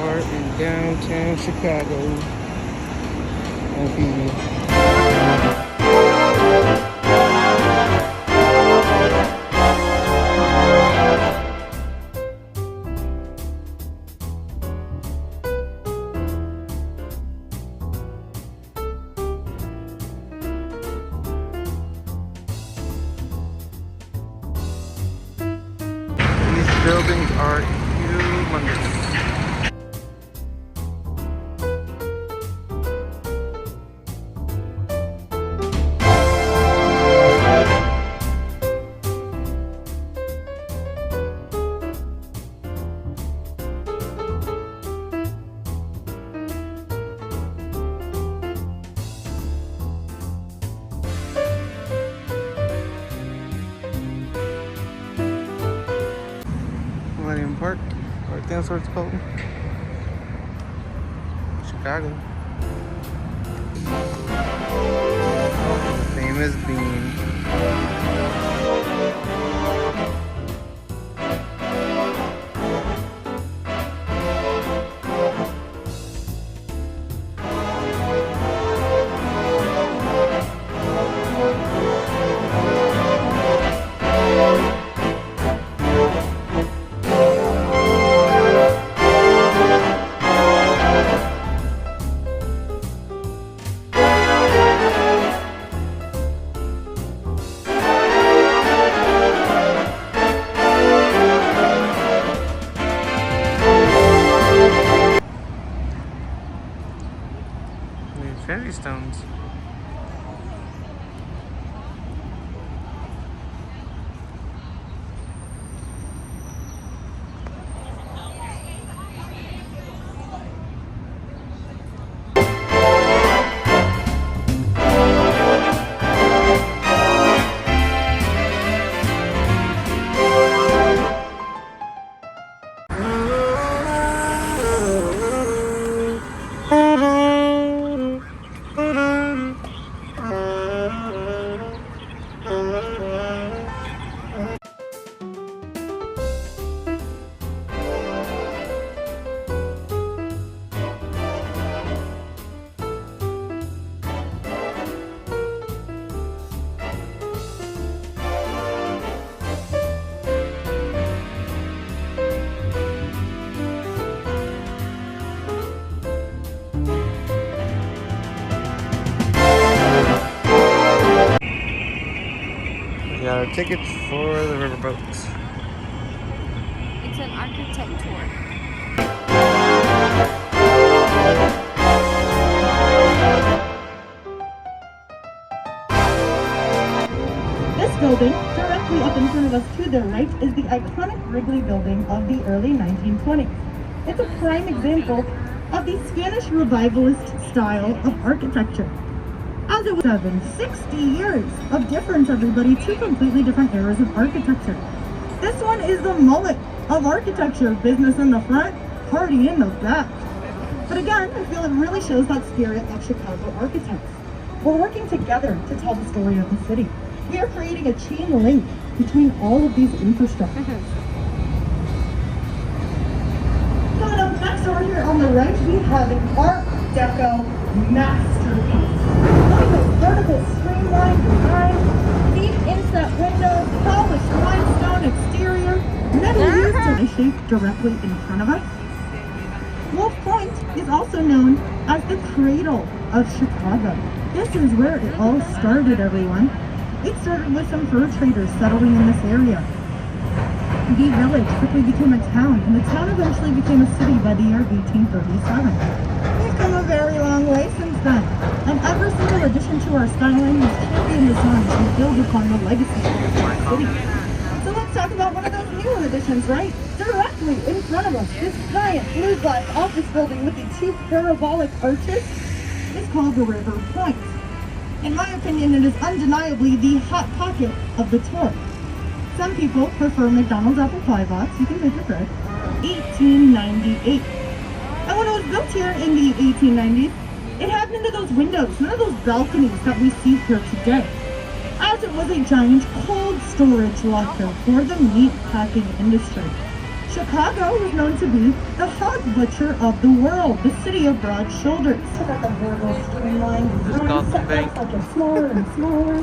are in downtown Chicago on TV. These buildings are humongous. Park, or that's what it's called. Chicago. The famous bean. Fairy stones. We got our tickets for the riverboats. It's an architect tour. This building, directly up in front of us to the right, is the iconic Wrigley building of the early 1920s. It's a prime example of the Spanish revivalist style of architecture. As it was 60 years of difference, everybody, two completely different eras of architecture. This one is the mullet of architecture, business in the front, party in the back. But again, I feel it really shows that spirit of Chicago architects. We're working together to tell the story of the city. We are creating a chain link between all of these infrastructures. Coming up next, over here on the right, we have an Art Deco masterpiece. Look at those vertical streamlined design, deep inset windows, polished limestone exterior, metal used to shape directly in front of us. Wolf Point is also known as the cradle of Chicago. This is where it all started, everyone. It started with some fur traders settling in this area. The village quickly became a town, and the town eventually became a city by the year 1837. We've come a very long way since then, and every single addition to our skyline has championed the sun and build upon the legacy of our city. So let's talk about one of those newer additions, right? Directly in front of us, this giant blue glass office building with the two parabolic arches is called the River Point. In my opinion, it is undeniably the hot pocket of the tour. Some people prefer McDonald's apple pie box, you can take your pick, 1898. And when it was built here in the 1890s, it had none of those windows, none of those balconies that we see here today, as it was a giant cold storage locker for the meat packing industry. Chicago was known to be the hog butcher of the world, the city of broad shoulders. Look at the vertical streamlined design set up like it's smaller and smaller.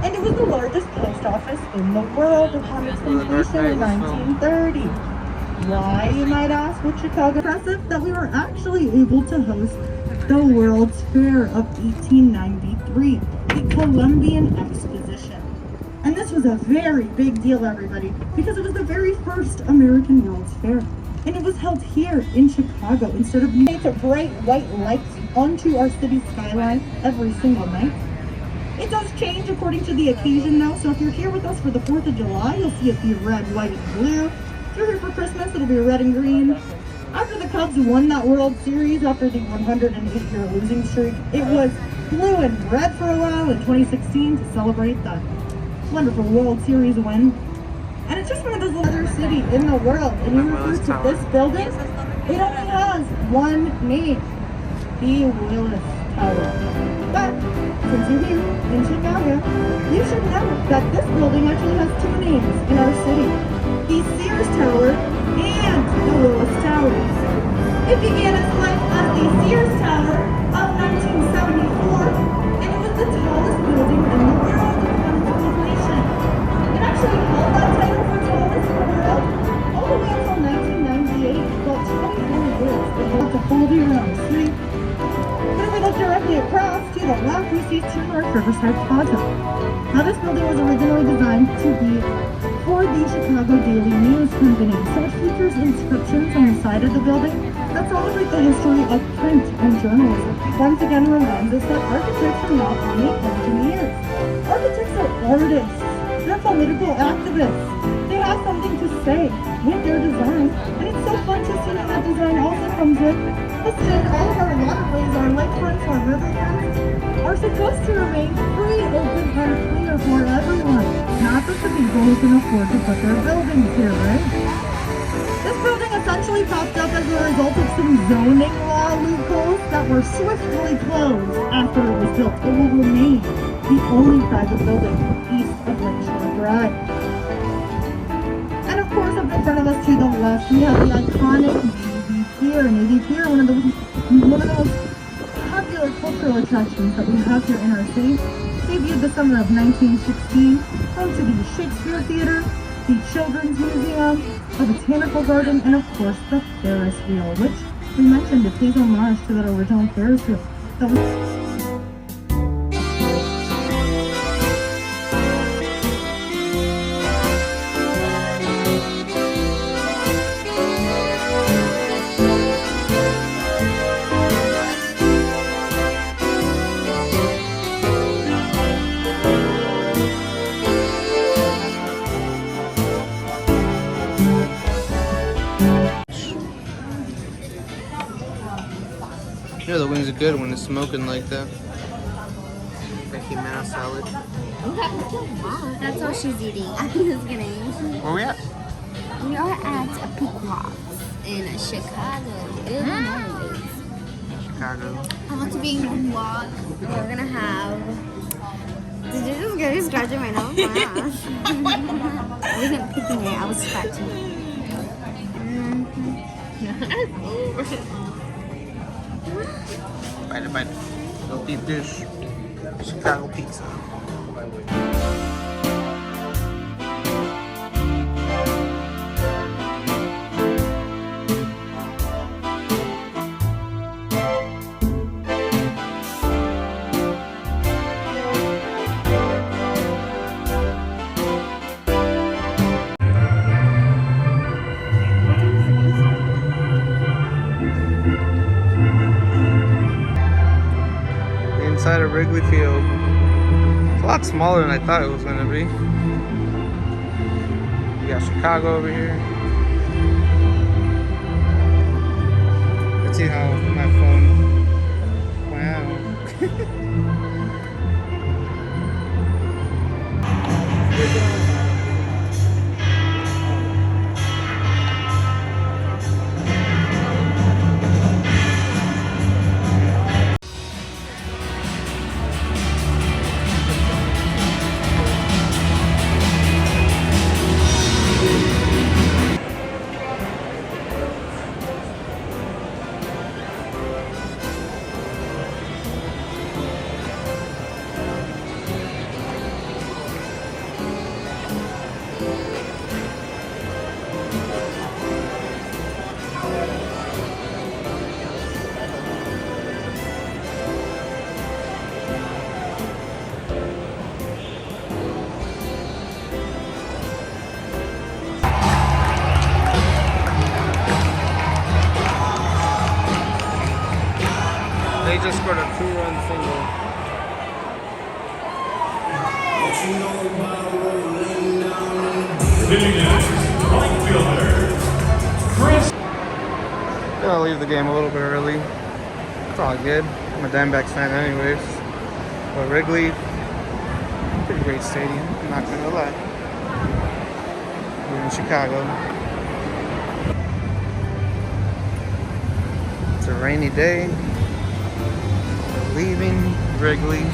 And it was the largest post office in the world upon its completion in 1930. Why, you might ask, was Chicago impressive? That we were actually able to host the World's Fair of 1893, the Columbian Exposition. And this was a very big deal, everybody, because it was the very first American World's Fair. And it was held here in Chicago instead of made to bright white lights onto our city skyline every single night. It does change according to the occasion now, so if you're here with us for the 4th of July, you'll see it be red, white, and blue. If you're here for Christmas, it'll be red and green. After the Cubs won that World Series after the 108-year losing streak, it was blue and red for a while in 2016 to celebrate that wonderful World Series win. And it's just one of those other city in the world. And you refer to this building, it only has one name, the Willis Tower. But since you're here in Chicago, you should know that this building actually has two names in our city, the Sears Tower and the Willis Tower. It began its life as the Sears Tower of 1974, and it was the tallest building in the world upon its completion. It actually held that title for tallest in the world all the way until 1998, about 24 years. It held the folding around the city. But if we look directly across to the left, we see Turner Riverside Plaza. Now this building was originally designed to be for the Chicago Daily News Company, so it features inscriptions on the side of the building that celebrate the history of print and journalism. Once again reminds us that architects are not only engineers. Architects are artists. They're political activists. They have something to say with their design, and it's so fun to see that design also comes with all of our waterways, our lakefronts, our riverfronts are supposed to remain free, open, and clear for everyone. Not just the people who can afford to put their buildings here, right? This building essentially popped up as a result of some zoning law loopholes that were swiftly closed after it was built. It will remain the only private building east of Lakeshore Drive. And of course, up in front of us to the left, we have the iconic Navy Pier, one of the most popular cultural attractions that we have here in our city. Debuted the summer of 1916, home to the Shakespeare Theater, the Children's Museum, a botanical garden, and of course the Ferris wheel, which we mentioned, it pays homage to that original Ferris wheel that was You know the wings are good when it's smoking like that. Mickey Mouse salad. That's all she's eating. I'm just kidding. Where we at? We are at a Pequot's in Chicago, Illinois. Chicago. I want to be in walk. We're gonna have. Did you just get scratching my nose? I wasn't picking it. I was scratching it. Bite it, bite it. Don't eat this. Chicago pizza. Inside of Wrigley Field. It's a lot smaller than I thought it was going to be. You got Chicago over here. Let's see how my phone. Wow. just scored a 2-run single. Gotta leave the game a little bit early. It's all good. I'm a Diamondbacks fan anyways. But Wrigley, pretty great stadium, I'm not gonna lie. We're in Chicago. It's a rainy day. We're leaving Wrigley.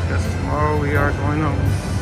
Because tomorrow we are going home.